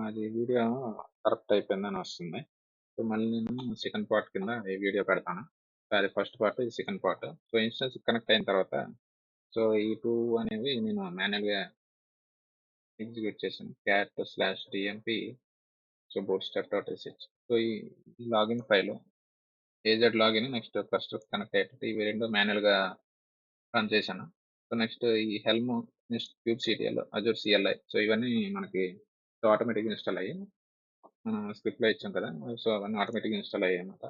అది video corrupt అయిపోయిందని వస్తుంది. సో, మళ్ళీ నేను సెకండ్ పార్ట్ కింద ఈ వీడియో పెడతాను. అది ఫస్ట్ పార్ట్, ఇది second part. So, instance connect అయిన తర్వాత సో, ఈ 2 అనేవి నేను మాన్యుయల్‌గా ఎగ్జిక్యూట్ చేశాను. cat/dmp సో, bootstrap.sh సో, ఈ login file AZ login next first connect అయ్యేటట్టు ఇవి 2 మాన్యుయల్‌గా రన్ చేశాను. సో, నెక్స్ట్ ఈ Helm, next kubectl, Azure CLI so, ఇవన్నీ మనకి ఆటోమేటిక్‌గా ఇన్‌స్టాల్ అయ్యాయి. మనం స్క్రిప్ట్‌లో ఇచ్చాం కదా! సో, అవన్నీ ఆటోమేటిక్‌గా ఇన్‌స్టాల్ అయ్యాయన్నమాట.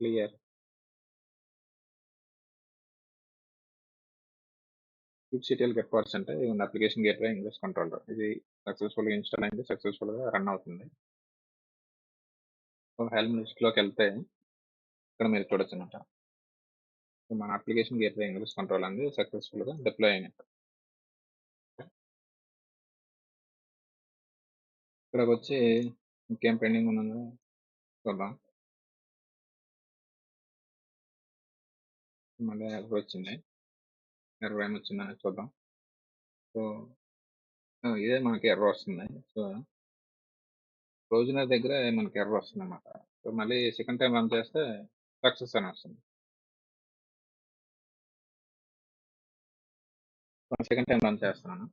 క్లియర్. kubectl గెట్ పార్ట్స్ అంటే ఇది అప్లికేషన్ గేట్‌వే ఇంగ్రెస్ కంట్రోలర్. ఇది సక్సెస్‌ఫుల్‌గా ఇన్‌స్టాల్ అయింది. సక్సెస్‌ఫుల్‌గా రన్ అవుతుంది. సో, హెల్మ్ లిస్ట్‌లోకెళ్తే ఇక్కడ మీరు చూడొచ్చన్నమాట. సో, మన అప్లికేషన్ గేట్‌వే ఇంగ్రెస్ కంట్రోల్ అనేది సక్సెస్‌ఫుల్‌గా డిప్లాయ్ అయినట్టు. ఇక్కడికొచ్చి ఇంకేం పెండింగ్ ఉన్నదో చూద్దాం. మళ్ళీ ఎర్రర్ వచ్చింది. ఎర్రర్ ఏమొచ్చిందనేది చూద్దాం. సో, ఇదే మనకి ఎర్రర్ వస్తుంది. సో, ప్రొవిజనర్ దగ్గరే మనకి ఎర్రర్ వస్తుందన్నమాట. సో, మళ్ళీ సెకండ్ టైమ్ రన్ చేస్తే సక్సెస్ అని వస్తుంది. సెకండ్ టైమ్ రన్ చేస్తున్నాను.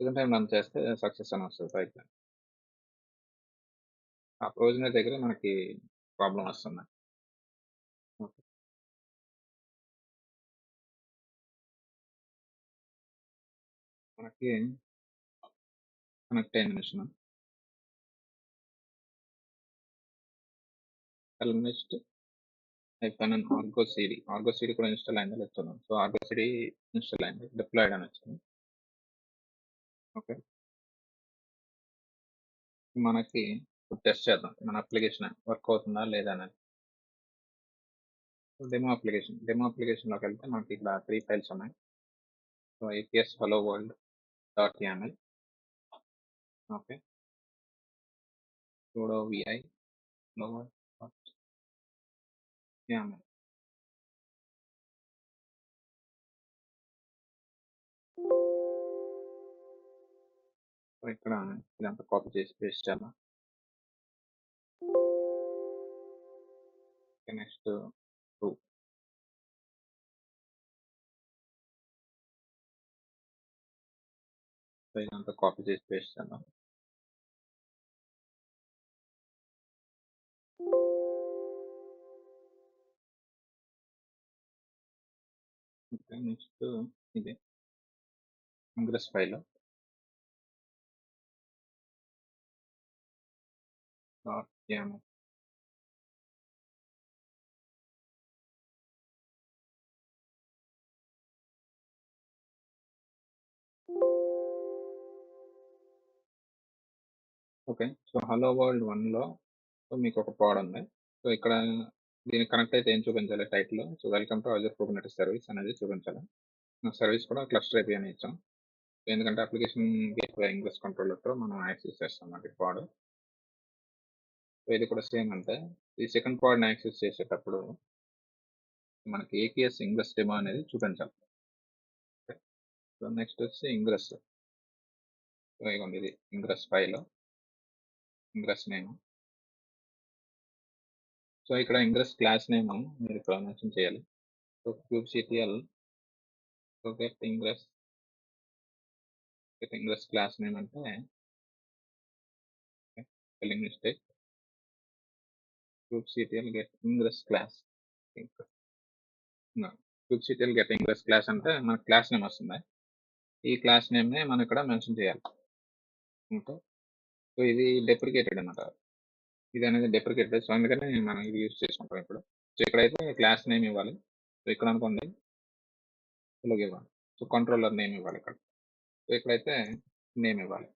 సెకండ్ టైమ్ రన్ చేస్తే సక్సెస్ అని వస్తది పైకి. ఆ ప్రొవిజనర్ దగ్గర మనకి ప్రాబ్లమ్ వస్తుంది. ఓకే. మనకి కనెక్ట్ అయింది మిషన్. నెక్స్ట్ అయిపోయిన ఆర్గో సిడి. ఆర్గో సిడి కూడా ఇన్‌స్టాల్ అయిందో లేదో చూద్దాం. సో, ఆర్గో సిడి ఇన్‌స్టాల్ అయింది. డిప్లాయిడ్ అని వచ్చింది. ఓకే. మనకి టెస్ట్ చేద్దాం. మన అప్లికేషన్ వర్క్ అవుతుందా లేదా అనేది. డెమో అప్లికేషన్‌లోకెళ్తే మనకి ఇక్కడ 3 ఫైల్స్ ఉన్నాయి. So, APS hello world .yaml okay. sudo vi hello world .yaml so, ఇక్కడ ఇదంతా కాపీ చేసి పేస్ట్ చేయాలా. నెక్స్ట్ 2 సో, ఇదంతా కాపీ చేసి పేస్ట్ చేద్దాం. ఓకే. నెక్స్ట్ ఇది ingress file .yaml okay. So, hello world 1లో సో, మీకు ఒక పాడ్ ఉంది. సో, ఇక్కడ దీనికి కనెక్ట్ అయితే ఏం చూపించాలి title. So, welcome to Azure Kubernetes service అనేది చూపించాలి. సర్వీస్ కూడా క్లస్టర్ ఏపీ అని ఇచ్చాం. ఎందుకంటే అప్లికేషన్ గేట్‌వే ఇంగ్రెస్ కంట్రోలర్‌తో మనం యాక్సెస్ చేస్తాం ఈ పాడ్. సో, ఇది కూడా సేమ్ అంతే. ఈ సెకండ్ పాడ్‌ని యాక్సెస్ చేసేటప్పుడు మనకి ఏపీఎస్ ఇంగ్రెస్ డెమో అనేది చూపించాలి. సో, నెక్స్ట్ వచ్చి ఇంగ్రెస్. సో, ఇగోండి ఇది ingress file. Ingress name. So, ఇక్కడ ఇంగ్రెస్ క్లాస్ నేమ్ మీరు ఇక్కడ మెన్షన్ చేయాలి. So, kubectl so, get ingress class name అంటే spelling mistake. kubectl get ingress class. kubectl get ingress class అంటే మన క్లాస్ నేమ్ వస్తుంది. ఈ క్లాస్ నేమ్‌నే మనం ఇక్కడ మెన్షన్ చేయాలి. ఓకే. సో, ఇది డెప్రికేటెడ్ అన్నమాట. ఇది అనేది డెప్రికేటెడ్. సో, అందుకని మనం ఇది యూజ్ చేసుకుంటాం ఇప్పుడు. సో, ఇక్కడైతే క్లాస్ నేమ్ ఇవ్వాలి. సో, ఇక్కడ అనుకోండి ఇలాగ ఇవ్వాలి. సో, కంట్రోలర్ నేమ్ ఇవ్వాలి ఇక్కడ. సో, ఇక్కడైతే నేమ్ ఇవ్వాలి.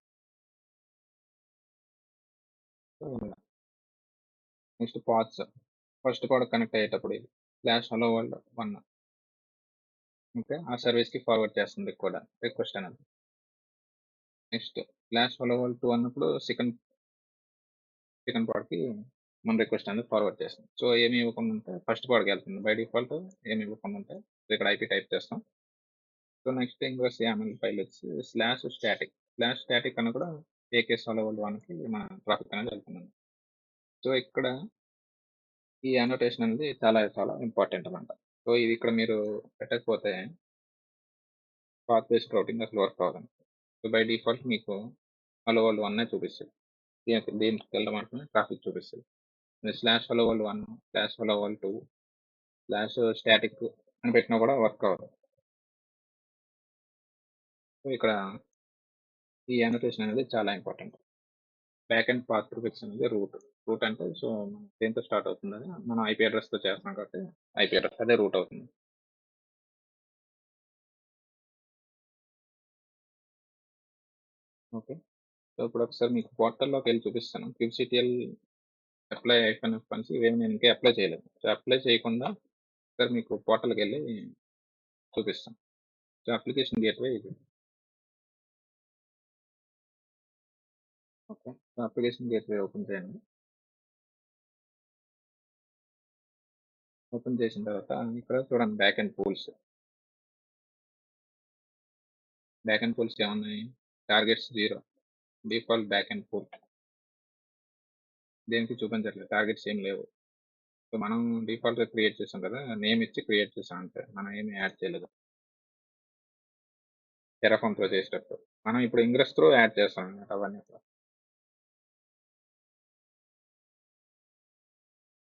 So, next paths. ఫస్ట్ పాడ్ కనెక్ట్ అయ్యేటప్పుడు ఇది /hello world 1 ఓకే. ఆ సర్వీస్‌కి ఫార్వర్డ్ చేస్తుంది కూడా రిక్వెస్ట్ అనేది. నెక్స్ట్ /hello world 2 అన్నప్పుడు సెకండ్ పాడ్‌కి మన రిక్వెస్ట్ అనేది ఫార్వర్డ్ చేస్తుంది. సో, ఏమి ఇవ్వకుండా ఉంటే ఫస్ట్ పాడ్‌కి వెళ్తుంది. బై డిఫాల్ట్ ఏమి ఇవ్వకుండా ఉంటే సో, ఇక్కడ ఐపీ టైప్ చేస్తాం. So, next ingress YAML file వచ్చి /static స్లాష్ స్టాటిక్ అన్న కూడా ఏకేఎస్ హలో వరల్డ్ 1కి మన ట్రాఫిక్ అనేది వెళ్తుంది. సో ఇక్కడ ఈ అనోటేషన్ అనేది చాలా చాలా ఇంపార్టెంట్ అనమాట. సో ఇది ఇక్కడ మీరు పెట్టకపోతే పాత్ బేస్డ్ రౌటింగ్ అసలు వర్క్ అవ్వదండి. సో బై డిఫాల్ట్ మీకు హలో వరల్డ్ 1 చూపిస్తుంది. దీనికి వెళ్ళడం మాత్రమే ట్రాఫిక్ చూపిస్తుంది. Slash hello world 1, slash hello world 2, slash static అని పెట్టినా కూడా వర్క్ అవ్వదు. సో ఇక్కడ ఈ అనోటేషన్ అనేది చాలా important. Back and path prefix అనేది రూట్. రూట్ అంటే సో దేంతో స్టార్ట్ అవుతుంది, మనం ఐపీ అడ్రస్తో చేస్తున్నాం కాబట్టి ఐపీ అడ్రస్ అదే రూట్ అవుతుంది. ఓకే. సో ఇప్పుడు ఒకసారి మీకు పోర్టల్లోకి వెళ్ళి చూపిస్తాను. క్యూబ్సిటిఎల్ అప్లై ఐఫన్ ఎఫ్ అనేసి ఇవేమి నేను ఇంకా అప్లై చేయలేదు. సో అప్లై చేయకుండా ఒకసారి మీకు పోర్టల్కి వెళ్ళి చూపిస్తాను. సో అప్లికేషన్ గేట్వే ఇది. Okay. So application gateway open చేయండి. ఓపెన్ చేసిన తర్వాత ఇక్కడ చూడండి backend pools. Backend pools ఏమున్నాయి? Targets 0, default backend pool. దేనికి చూపించట్లేదు, టార్గెట్స్ ఏం లేవు. సో మనం డిఫాల్ట్గా క్రియేట్ చేసాం కదా, నేమ్ ఇచ్చి క్రియేట్ చేసాం అంతే, మనం ఏమి యాడ్ చేయలేదు. టెరాఫామ్ త్రో చేసేటప్పుడు మనం ఇప్పుడు ఇంగ్రెస్ త్రో యాడ్ చేస్తాం అన్నమాట అవన్నీ.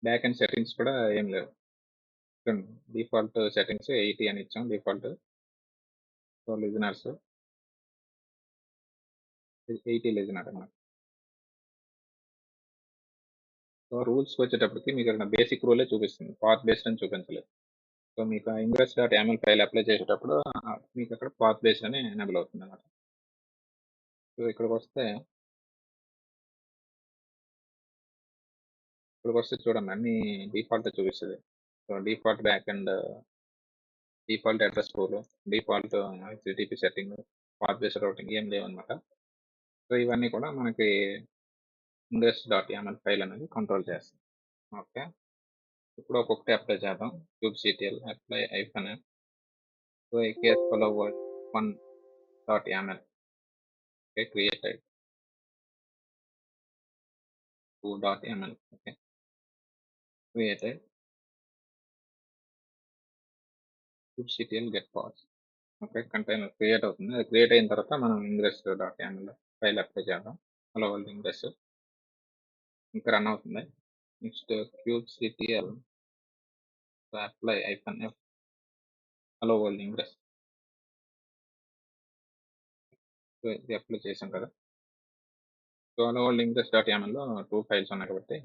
బ్యాక్ అండ్ సెట్టింగ్స్ కూడా ఏం లేవు. డిఫాల్ట్ సెట్టింగ్స్ 80 అని ఇచ్చాం డిఫాల్ట్. సో లిజనర్స్ 80 లిజనర్ అన్నమాట. సో రూల్స్కి వచ్చేటప్పటికి మీకు ఇక్కడ బేసిక్ రూలే చూపిస్తుంది, పాత్ బేస్డ్ అని చూపించలేదు. సో మీకు ingress dot YAML file apply చేసేటప్పుడు మీకు అక్కడ పాత్ బేస్డ్ అని ఎనేబుల్ అవుతుంది అన్నమాట. సో ఇక్కడికి వస్తే చూడండి అన్ని డిఫాల్ట్ చూపిస్తుంది. So default back and, default address pool, default HTTP setting, path based routing ఏం లేవన్నమాట. సో ఇవన్నీ కూడా మనకి ఇంగ్రెస్ డాట్ యామల్ ఫైల్ అనేది కంట్రోల్ చేస్తుంది. ఓకే. ఇప్పుడు ఒక్కొక్కటి అప్లై చేద్దాం. kubectl apply hyphen F. So AKS hello world 1 dot YAML. Okay, created 2 dot YAML. Okay, created kubectl get pass. Okay, container create అవుతుంది. అది క్రియేట్ అయిన తర్వాత మనం ingress dot YAML file apply చేద్దాం. హలో వరల్డ్ ఇంగ్రెస్ ఇంకా run అవుతుంది. Next kubectl apply hyphen F hello world ingress. So ఇది apply చేసాం కదా. So hello world ingress dot యామల్లో 2 ఫైల్స్ ఉన్నాయి కాబట్టి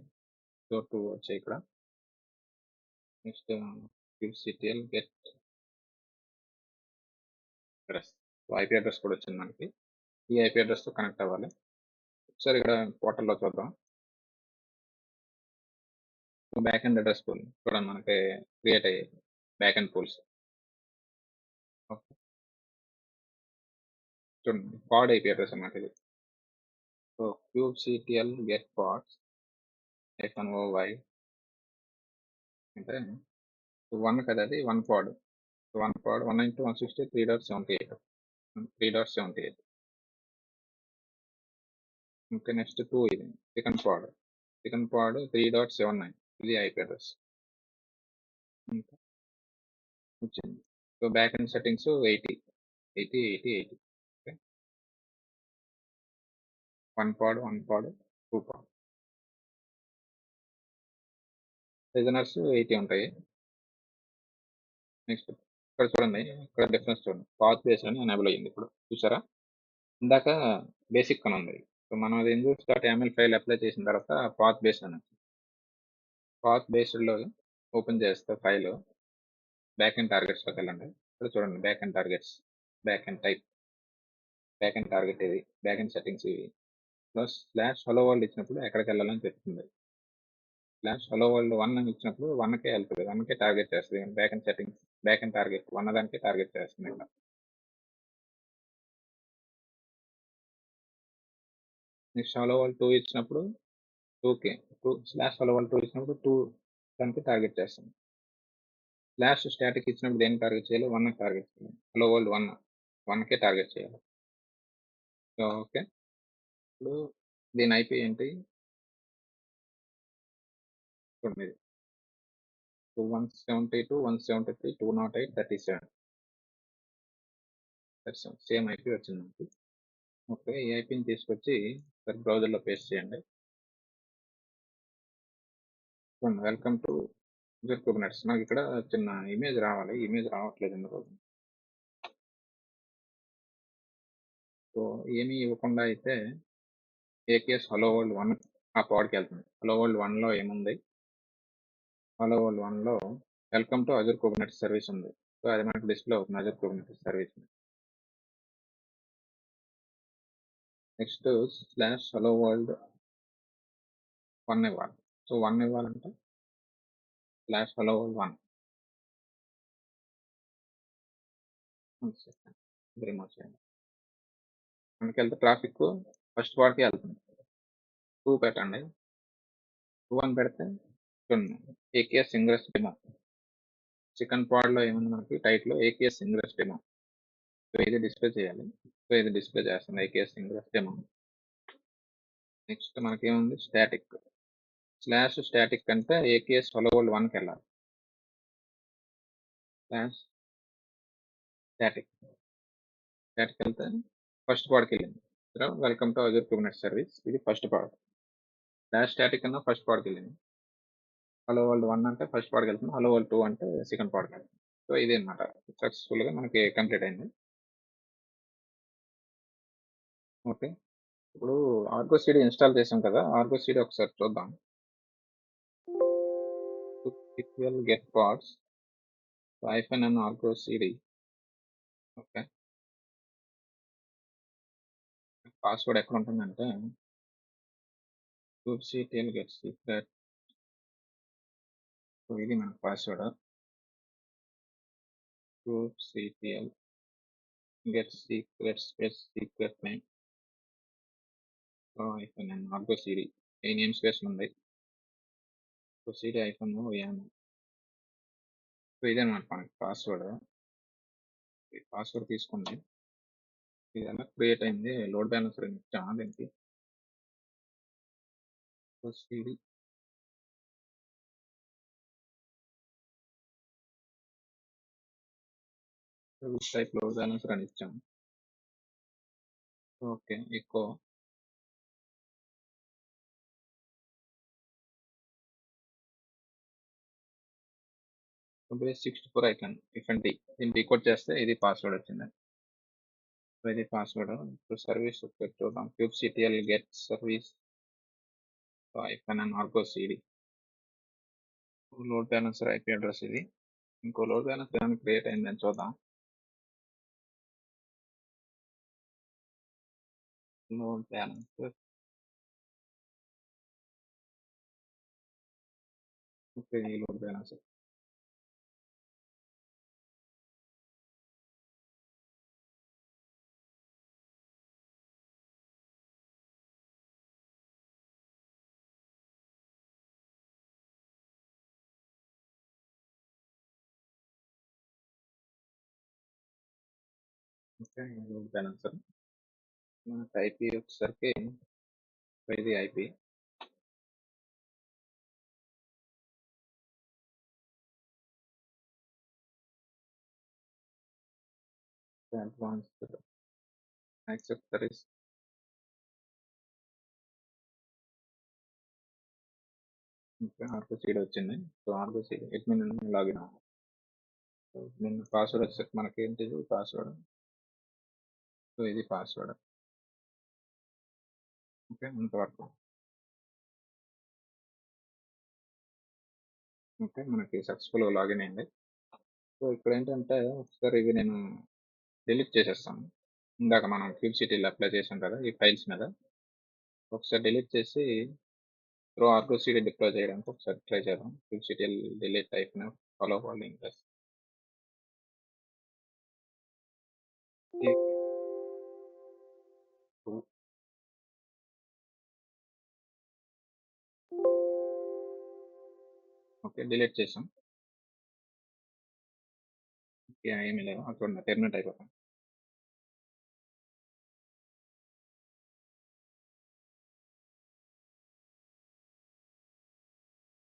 సో 2 వచ్చాయి ఇక్కడ. Next kubectl get address. So IP address కూడా వచ్చింది మనకి. ఈ ఐపీ అడ్రస్తో కనెక్ట్ అవ్వాలి. ఒకసారి ఇక్కడ పోర్టల్లో చూద్దాం. బ్యాక్ అండ్ అడ్రస్ పూల్ చూడండి మనకి క్రియేట్ అయ్యాయి బ్యాక్ అండ్ పూల్స్. చూడండి పాడ్ ఐపీ అడ్రస్ అన్నమాట ఇది. So kubectl get pods hyphen ఓవై అంటే 1 కదా, అది 1 పాడ్. 1 పాడ్ 1 into 160 3.78 3.78. ఇంకా నెక్స్ట్ 2 ఇది సెకండ్ పాడ్ 3.79 ఇది ఐపీ అడ్రస్ వచ్చింది. So backend settings 80 80 80 80. Okay, 1 pod 2 pod. Listeners 80 ఉంటాయి. నెక్స్ట్ ఇక్కడ చూడండి, ఇక్కడ డిఫరెన్స్ చూడండి, పాత్ బేస్డ్ అని ఎనేబుల్ అయ్యింది ఇప్పుడు చూసారా. ఇందాక బేసిక్ అని ఉంది. సో మనం అది ingress dot YAML file apply చేసిన తర్వాత పాత్ బేస్డ్ అని, పాత్ బేస్డ్లో ఓపెన్ చేస్తే ఫైల్ బ్యాక్ అండ్ టార్గెట్స్లోకి వెళ్ళండి. ఇక్కడ చూడండి back and targets, back and type, back and target ఇది, బ్యాక్ అండ్ సెట్టింగ్స్ ఇవి. ప్లస్ స్లాష్ హలో వరల్డ్ ఇచ్చినప్పుడు ఎక్కడికి వెళ్ళాలని చెప్తుంది. స్లాష్ హలో వరల్డ్ 1 అని ఇచ్చినప్పుడు 1కే వెళ్తుంది, 1కే టార్గెట్ చేస్తుంది. Back and settings back and target 1 దానికే టార్గెట్ చేస్తుంది ఇక్కడ. నెక్స్ట్ హలో వరల్డ్ 2 ఇచ్చినప్పుడు 2కే, 2 స్లాష్ హలో వరల్డ్ 2 ఇచ్చినప్పుడు 2 దానికి టార్గెట్ చేస్తుంది. స్లాష్ స్టాటిక్ ఇచ్చినప్పుడు దేనికి టార్గెట్ చేయాలి, 1కి టార్గెట్ చేయాలి. హలో వరల్డ్ 1 1కే టార్గెట్ చేయాలి. ఓకే. ఇప్పుడు దీని ఐపీ ఏంటి? 9. 172, 173, 208, 37. సేమ్ ఐపీ వచ్చింది మనకి. ఓకే. ఈ ఐపీని తీసుకొచ్చి బ్రౌజర్లో పేస్ట్ చేయండి. Welcome to Azure Kubernetes. నాకు ఇక్కడ చిన్న ఇమేజ్ రావాలి. ఇమేజ్ రావట్లేదు ఎందుకు. సో ఏమీ ఇవ్వకుండా అయితే ఏకేఎస్ హలో వరల్డ్ 1 ఆ పాడ్కి వెళ్తుంది. హలో వరల్డ్ 1లో ఏముంది? హలో వరల్డ్ 1లో welcome to Azure Kubernetes service ఉంది. సో అది మనకు డిస్ప్లే అవుతుంది, Azure Kubernetes service. Next slash hello world 1 ఇవ్వాలి. సో 1 ఇవ్వాలంటే స్లాష్ హలో వరల్డ్ 1. రిమూవ్ చేయండి. మనకి వెళ్తే ట్రాఫిక్ ఫస్ట్ పాడ్కి వెళ్తుంది. 2 పెట్టండి. 2 అని పెడితే ఏకేఎస్ ఇంగ్రెస్ డెమో. సెకండ్ పాడ్లో ఏముంది మనకి టైట్లో ఏకేఎస్ ఇంగ్రెస్ డెమో. సో ఇది డిస్ప్లే చేయాలి. సో ఇది డిస్ప్లే చేస్తుంది ఏకేఎస్ ఇంగ్రెస్ డెమో. నెక్స్ట్ మనకి ఏముంది? స్టాటిక్. స్లాష్ స్టాటిక్ అంటే ఏకేఎస్ హలో వరల్డ్ 1కి వెళ్ళాలి. Slash static. స్టాటిక్ వెళ్తే ఫస్ట్ పాడ్కి వెళ్ళింది. Welcome to Azure Kubernetes service. ఇది ఫస్ట్ పాడ్. స్లాష్ స్టాటిక్ అన్న ఫస్ట్ పాడ్కి వెళ్ళింది. హలో వరల్డ్ 1 అంటే ఫస్ట్ పాడ్కి వెళ్తుంది. హలో వరల్డ్ 2 అంటే సెకండ్ పాడ్కి వెళ్తుంది. సో ఇది అనమాట సక్సెస్ఫుల్గా మనకి కంప్లీట్ అయింది. ఓకే. ఇప్పుడు ఆర్గో సీడీ ఇన్స్టాల్ చేసాం కదా, ఆర్గో సీడీ ఒకసారి చూద్దాం. Get parts hyphen and Argo CD. Okay. Password ఎక్కడ ఉంటుందంటే kubectl get secret. సో ఇది మన password. kubectl get secret space secret name. So hyphen and Argo CD ఈ నేమ్ స్పేస్ ఉంది. సో సీడీ ఐఫన్ యాను. So ఇదన్నమాట మనకి పాస్వర్డ్. ఈ పాస్వర్డ్ తీసుకోండి. ఇది ఎలా క్రియేట్ అయింది? లోడ్ బ్యాలెన్సర్ ఇచ్చామా దీనికి? సీడీ టైప్ లోడ్ బ్యాలెన్సర్ అని ఇచ్చాము. ఓకే. ఎక్కువ base 64 icon if and D. దీన్ని డీకోడ్ చేస్తే ఇది పాస్వర్డ్ వచ్చింది. సో ఇది పాస్వర్డ్. ఇప్పుడు సర్వీస్ చూద్దాం. kubectl get service hyphen and Argo CD. Load balancer IP address ఇది. ఇంకో లోడ్ బ్యాలెన్సర్ ఏమైనా క్రియేట్ అయిందని చూద్దాం. Load balancer. ఓకే. ఈ లోడ్ బ్యాలెన్సర్. ఓకే. ఈ లోడ్ బ్యాలెన్సర్ మనకి ఐపీ వచ్చేసరికి ఇది IP. Advanced accept service. Okay. Argo CD వచ్చింది. So Argo CD admin login అవ్వాలి. నేను పాస్వర్డ్ వచ్చేసరికి మనకి ఏంటిది పాస్వర్డ్. సో ఇది పాస్వర్డ్. ఓకే. అంతవరకు. ఓకే. మనకి సక్సెస్ఫుల్గా లాగిన్ అయింది. సో ఇక్కడ ఏంటంటే ఒకసారి ఇవి నేను డిలీట్ చేసేస్తాను. ఇందాక మనం క్యూబ్సిటీలో అప్లై చేసాం కదా ఈ ఫైల్స్ మీద. ఒకసారి డిలీట్ చేసి త్రూ ఆర్గో సీడీ డిప్లాయ్ చేయడానికి ఒకసారి ట్రై చేద్దాం. క్యూబ్సిటీ డిలీట్ అయిపోయిన ఫాలో అవ్వాలి ఇంకా. ఓకే. డిలీట్ చేసాం. ఏమీ లేవు. అక్కడ టెర్మినేట్ అయిపోతాం.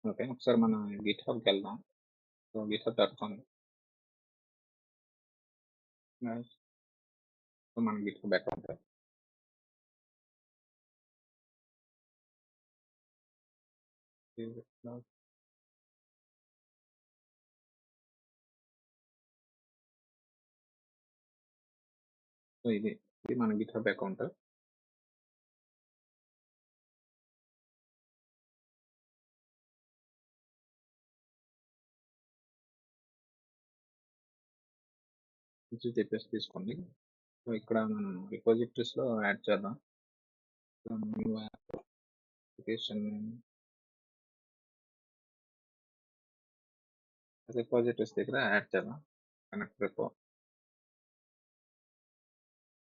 ఓకే. ఒకసారి మన గిట్‌హబ్‌కి వెళ్దాం. సో, గిట్‌హబ్.కామ్ సో, మన గిట్‌హబ్ అకౌంట్. సో, ఇది మన గిట్‌హబ్ అకౌంట్. నుంచి చెప్పేసి తీసుకోండి. సో, ఇక్కడ మనం రిపోజిటరీస్‌లో యాడ్ చేద్దాం. సో, న్యూ అప్లికేషన్ రిపోజిటరీస్ దగ్గర యాడ్ చేద్దాం. Connect repo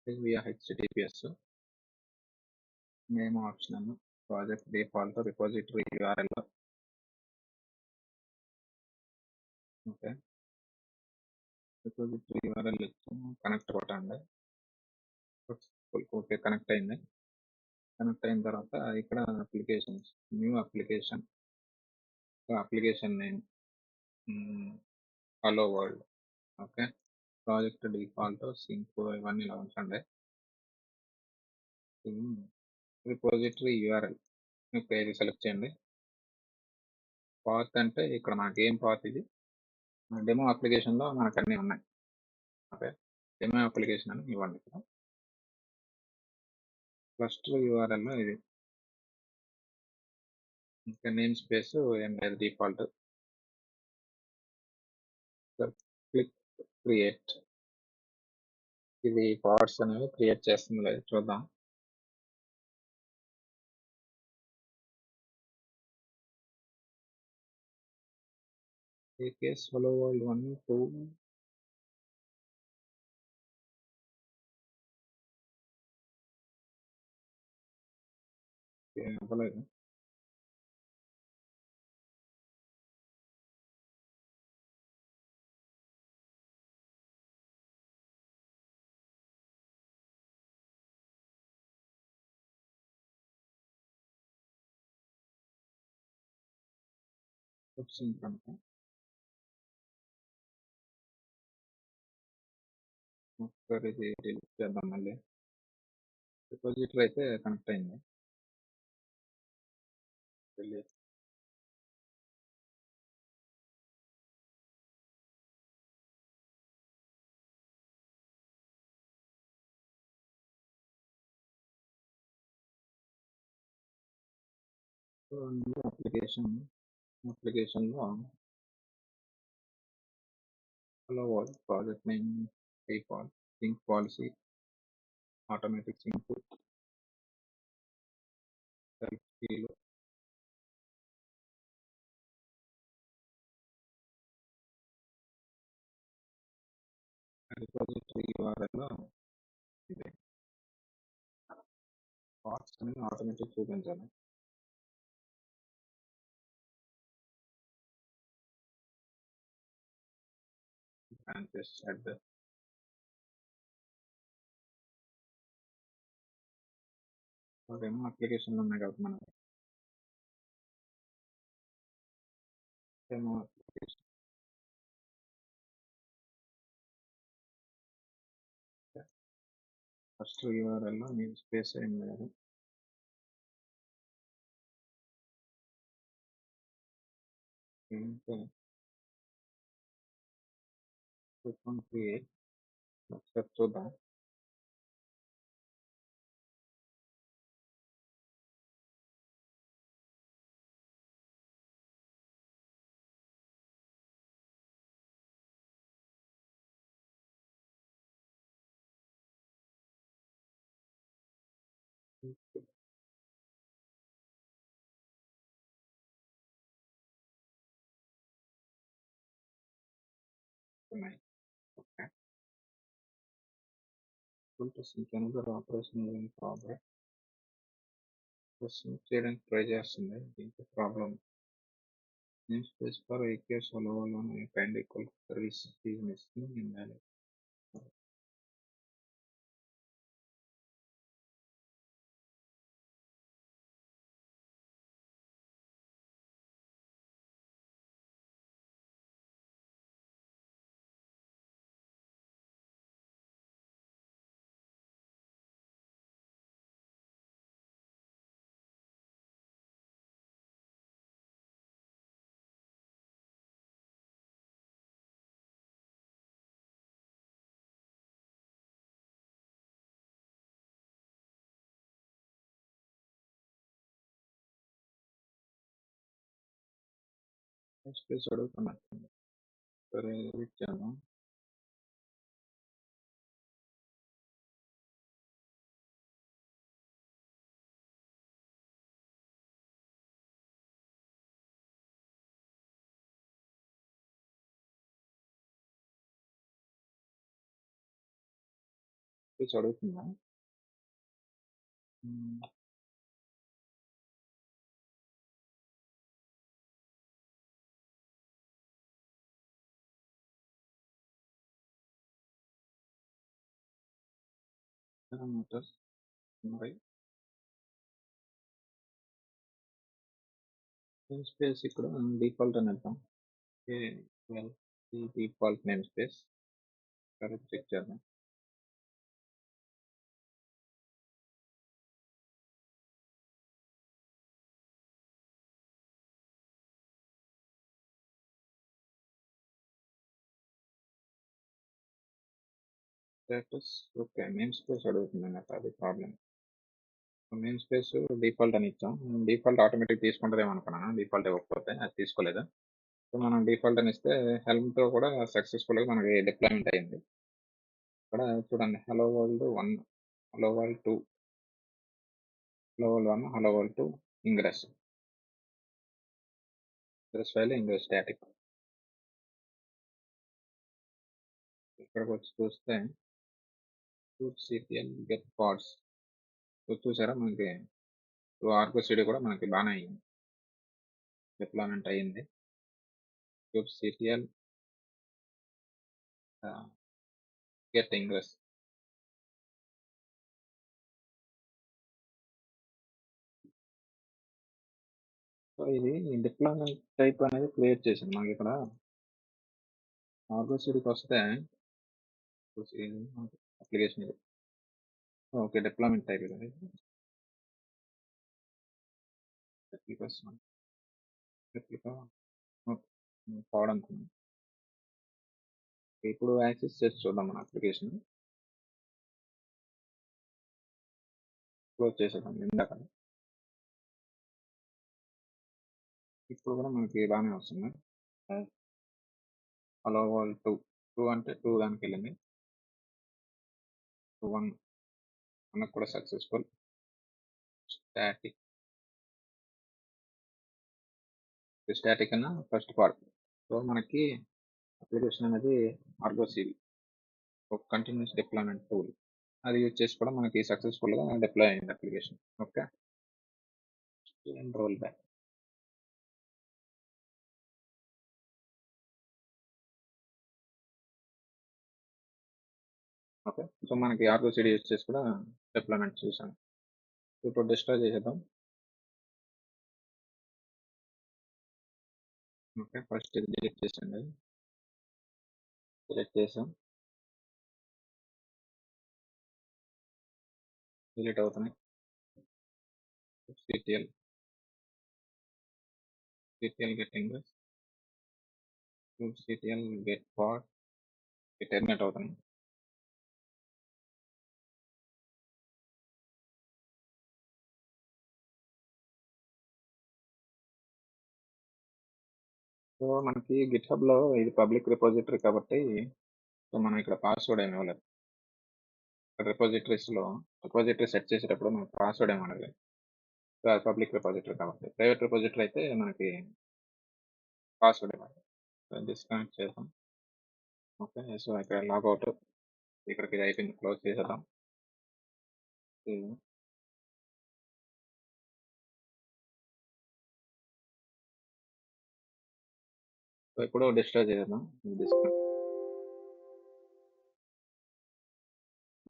via HTTPS name optional project default repository URL. Okay. Repository URL ఇచ్చి కనెక్ట్ కొట్టండి. ఓకే, కనెక్ట్ అయింది. కనెక్ట్ అయిన తర్వాత ఇక్కడ applications new application application name hello world. Okay. Project default sync ఇవన్నీ ఇలా ఉంచండి. రిపోజిటరీ యూఆర్ఎల్ ఓకే, ఇది సెలెక్ట్ చేయండి. పాత్ అంటే ఇక్కడ మనకి ఏం పాత్ ఇది డెమో అప్లికేషన్లో మనకు అన్నీ ఉన్నాయి. ఓకే. డెమో అప్లికేషన్ అని ఇవ్వండి. ఇక్కడ ఫస్ట్ యూఆర్ఎల్ ఇది. ఇంకా నేమ్ స్పేస్ ఏం లేదు, డిఫాల్ట్. Click create. ఇది పార్ట్స్ అనేవి క్రియేట్ చేస్తుంది లేదు చూద్దాం. కేస్ హలో వరల్డ్ 1 2 ఇవ్వలేదు. వచ్చింది కనుక ఒకసారి ఇది డిలీట్ చేద్దాం మళ్ళీ. రిపోజిటరీ అయితే కనెక్ట్ అయింది. డిలీట్. సో న్యూ అప్లికేషన్లో hello world project name default sync policy automatic sync self కీలో రిపోజిటరీ యూఆర్ఎల్లో ఇది పార్ట్స్ అనేది ఆటోమేటిక్ చూపించాలి. బ్రాంచెస్ హెడ్ అవేమో అప్లికేషన్లు ఉన్నాయి కాబట్టి మనకి ఏమో అప్లికేషన్ ఫస్ట్ యూఆర్ఎల్లో నేను స్పేస్ ఏం లేదు. క్రియేట్ ఒకసారి చూద్దాం. ఉన్నాయి. ఓకే. సింక్ అనేది ఆపరేషన్ ప్రాబ్లం సింక్ చేయడానికి ట్రై చేస్తుంది. దీంట్లో ప్రాబ్లం నేమ్ స్పేస్ ఫర్ ఏకే సొలవలో kind equal service is missing in value. Space అడుగుతున్నా. సరే ఇచ్చాను. స్పేస్ అడుగుతున్నా. పారామీటర్స్ మరి నేమ్ స్పేస్ ఇక్కడ డిఫాల్ట్ అని ఇద్దాం. ఈ default name space correct check చేద్దాం. స్టేటస్ ఓకే నేమ్ స్పేస్ అడుగుతుంది నాకు, అది ప్రాబ్లం. నేమ్ స్పేస్ డిఫాల్ట్ అని ఇచ్చాం. డిఫాల్ట్ ఆటోమేటిక్ తీసుకుంటుందేమో అనుకున్నాను, డిఫాల్ట్ ఇవ్వకపోతే అది తీసుకోలేదు. సో మనం డిఫాల్ట్ అని ఇస్తే హెల్మ్తో కూడా సక్సెస్ఫుల్గా మనకి డిప్లాయ్మెంట్ అయింది. ఇక్కడ చూడండి hello world 1, hello world 2, hello world 1, hello world 2 ingress file ingress static. ఇక్కడికి వచ్చి చూస్తే సిపిఎల్ గెట్ పాడ్స్ చూసారా, మనకి ఆర్కో సిడి కూడా మనకి బాగానే అయ్యింది, డిప్లాయ్మెంట్ అయ్యింది. CPL get ingress. సో ఇది డిప్లాయ్మెంట్ టైప్ అనేది క్రియేట్ చేసింది మనకి. ఇక్కడ ఆర్గో సిడికి వస్తే అప్లికేషన్ ఇది ఓకే, డిప్లాయ్మెంట్ టైప్ ఇది రెప్లికా పోవడం. ఇప్పుడు యాక్సెస్ చేసి చూద్దాం మన అప్లికేషన్. క్లోజ్ చేసేద్దాం ఇందాక. ఇప్పుడు కూడా మనకి బాగానే వస్తుంది. హలో వరల్డ్ 2 అంటే 2 దానికి వెళ్ళింది. 1 మనకు కూడా సక్సెస్ఫుల్. స్టాటిక్ అన్న ఫస్ట్ పార్ట్. సో మనకి అప్లికేషన్ అనేది ఆర్గో సిడి ఒక కంటిన్యూస్ డిప్లాయ్మెంట్ టూల్, అది యూజ్ చేసి కూడా మనకి సక్సెస్ఫుల్గా డిప్లాయ్ అయింది application. Okay, roll back. Okay, so మనకి ఆర్గో సిడి యూజ్ చేసి కూడా డిప్లాయ్మెంట్ చూసాం. ఇప్పుడు డిస్ట్రాయ్ చేసేద్దాం. ఓకే, ఫస్ట్ ఇది డిలీట్ చేసండి. డిలీట్ చేసాం, డిలీట్ అవుతున్నాయి. సిటిఎల్ గెట్టింగ్ సిటిఎల్ గెట్ పాడ్ టెర్మినేట్ అవుతున్నాయి. సో మనకి గిట్హబ్ లో ఇది పబ్లిక్ రిపోజిటరీ కాబట్టి సో మనం ఇక్కడ పాస్వర్డ్ ఏమి ఇవ్వలేదు. రిపోజిటరీ సెట్ చేసేటప్పుడు మనం పాస్వర్డ్ ఏమి అడగలేదు. సో అది పబ్లిక్ రిపోజిటరీ కాబట్టి. ప్రైవేట్ రిపోజిటరీ అయితే మనకి పాస్వర్డ్ ఇవ్వాలి. డిస్కనెక్ట్ చేద్దాం. ఓకే, సో ఇక్కడ లాగౌట్, ఇక్కడికి ఇది అయిపోయింది, క్లోజ్ చేసేద్దాం. సో ఇప్పుడు డిస్ట్రాయ్ చేద్దాం.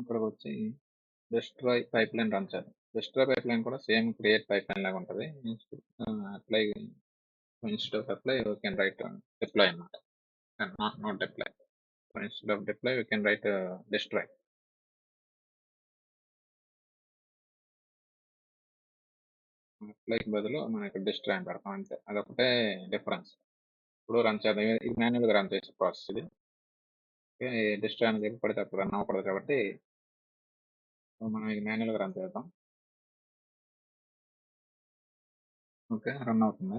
ఇక్కడికి వచ్చి డిస్ట్రాయ్ పైప్ లైన్ రన్ చేద్దాం. డిస్ట్రాయ్ పైప్ లైన్ కూడా సేమ్ క్రియేట్ పైప్ లైన్ లాగా ఉంటుంది. Apply instead of apply you can write deploy అన్నమాట, not deploy. Instead of deploy you can write destroy. అప్లైకి బదులు మనం ఇక్కడ డిస్ట్రాయ్ అని పెడతాం అంతే, అదొకటే డిఫరెన్స్. ఇప్పుడు రన్ చేద్దాం. ఇది మాన్యువల్గా రన్ చేసే ప్రాసెస్ ఇది. డిస్ట్రాయ్ అనేది ఎప్పుడు పడితే అప్పుడు రన్ అవ్వకూడదు కాబట్టి మనం ఇది మాన్యువల్గా రన్ చేద్దాం. ఓకే, రన్ అవుతుంది.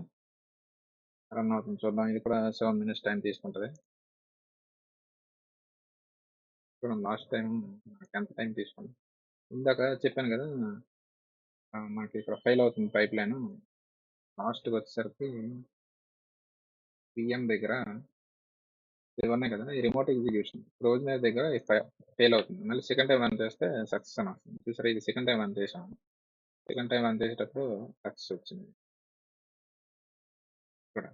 రన్ అవుతుంది చూద్దాం. ఇది కూడా 7 మినిట్స్ టైం తీసుకుంటది. చూడండి లాస్ట్ టైం ఎంత టైం తీసుకుంది. ఇందాక చెప్పాను కదా, మనకి ఇక్కడ ఫెయిల్ అవుతుంది పైప్ లైన్. లాస్ట్కి వచ్చేసరికి పిఎం దగ్గర ఇవి ఉన్నాయి కదా, ఈ రిమోట్ ఎగ్జిక్యూషన్ రోజు మీద దగ్గర ఫెయిల్ అవుతుంది. మళ్ళీ సెకండ్ టైం రన్ చేస్తే సక్సెస్ అని వస్తుంది. చూసారా, ఇది సెకండ్ టైం రన్ చేసాము. సెకండ్ టైం రన్ చేసేటప్పుడు సక్సెస్ వచ్చింది. ఇక్కడ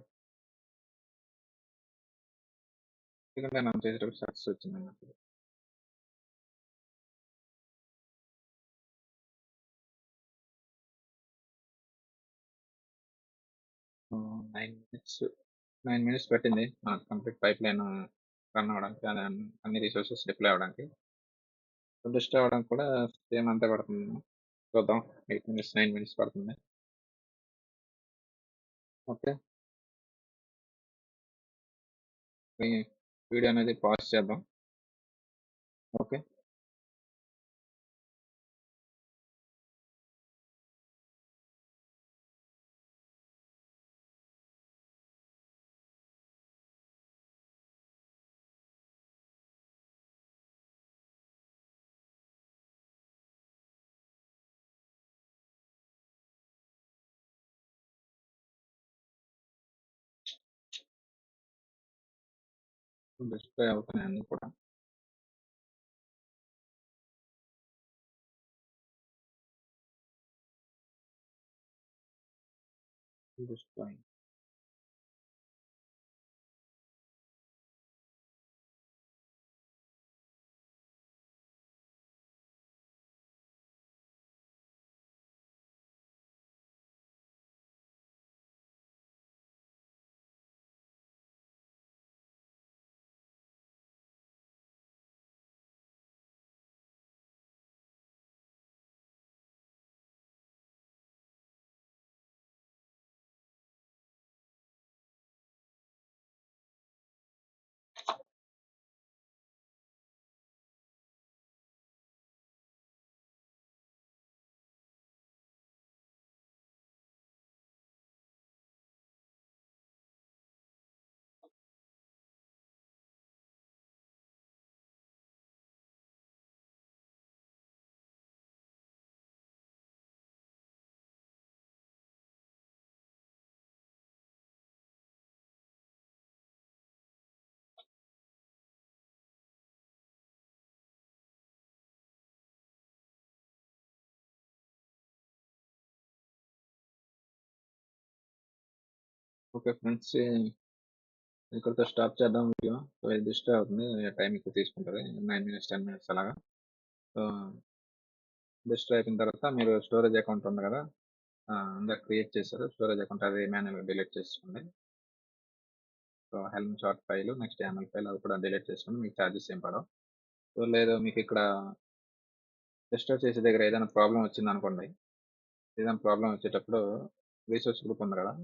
సెకండ్ టైం రన్ చేసేటప్పుడు సక్సెస్ వచ్చింది అన్నప్పుడు. 9 మినిట్స్ పట్టింది కంప్లీట్ పైప్ లైన్ రన్ అవ్వడానికి, అన్ని రిసోర్సెస్ డిప్లాయ్ అవ్వడానికి. డిస్ట్రాయ్ అవ్వడానికి కూడా సేమ్ అంతే పడుతుంది. చూద్దాం, 8 మినిట్స్ 9 మినిట్స్ పడుతుంది. ఓకే, వీడియో అనేది పాజ్ చేద్దాం. ఓకే, డిస్ప్లే అవుతున్నాయి అన్ని కూడా. డిస్ప్లే ఓకే ఫ్రెండ్స్, ఇక్కడితో స్టాప్ చేద్దాం వీడియో. సో ఇది డిస్ట్రాయ్ అవుతుంది, టైం ఎక్కువ తీసుకుంటుంది, 9 మినిట్స్ 10 మినిట్స్ అలాగా. సో డిస్ట్రాయ్ అయిపోయిన తర్వాత మీరు స్టోరేజ్ అకౌంట్ ఉంది కదా, అందరు క్రియేట్ చేశారు స్టోరేజ్ అకౌంట్, అది మాన్యువల్గా డిలీట్ చేసుకోండి. So helm chart file, next YAML file, అది కూడా డిలీట్ చేసుకోండి, మీకు ఛార్జెస్ ఏం పడవు. సో లేదు మీకు ఇక్కడ డిస్ట్రాయ్ చేసే దగ్గర ఏదైనా ప్రాబ్లం వచ్చింది అనుకోండి, ఏదైనా ప్రాబ్లం వచ్చేటప్పుడు రీసోర్స్ గ్రూప్ ఉంది కదా,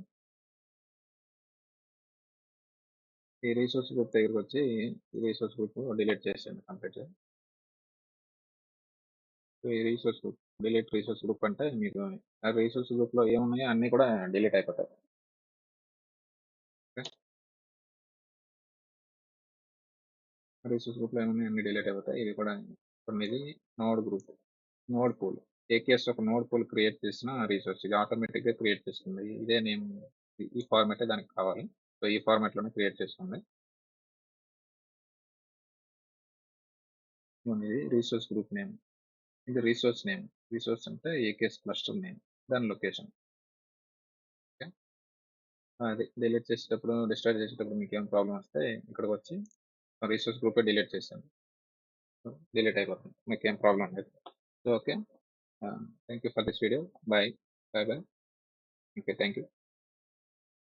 ఈ రీసోర్స్ గ్రూప్ దగ్గరికి వచ్చి ఈ రీసోర్స్ గ్రూప్ డిలీట్ చేసేయండి కంప్లీట్. సో ఈ resource group delete resource group అంటే మీకు ఆ రీసోర్స్ గ్రూప్ లో ఏమున్నాయో అన్ని కూడా డిలీట్ అయిపోతాయి. రీసోర్స్ గ్రూప్ లో ఏమున్నాయి అన్ని డిలీట్ అయిపోతాయి. ఇది కూడా ఇది node group, node pool. AKS ఒక నోడ్ పూల్ క్రియేట్ చేసిన రీసోర్స్ ఇది ఆటోమేటిక్ గా క్రియేట్ చేస్తుంది. ఇదే నేమ్, ఈ ఫార్మాట్ దానికి కావాలి. సో ఈ ఫార్మాట్ లోనే క్రియేట్ చేస్తుంది. ఇది రీసోర్స్ గ్రూప్ నేమ్, ఇది రీసోర్స్ నేమ్. రీసోర్స్ అంటే ఏకేఎస్ క్లస్టర్ నేమ్, దాని లొకేషన్. అది డిలీట్ చేసేటప్పుడు, డిస్ట్రాయ్ చేసేటప్పుడు మీకు ఏం ప్రాబ్లం వస్తే ఇక్కడికి వచ్చి రీసోర్స్ గ్రూప్ డిలీట్ చేసాను, డిలీట్ అయిపోతుంది, మీకు ఏం ప్రాబ్లం లేదు. Okay, thank you for this video. Bye bye bye. Okay, thank you.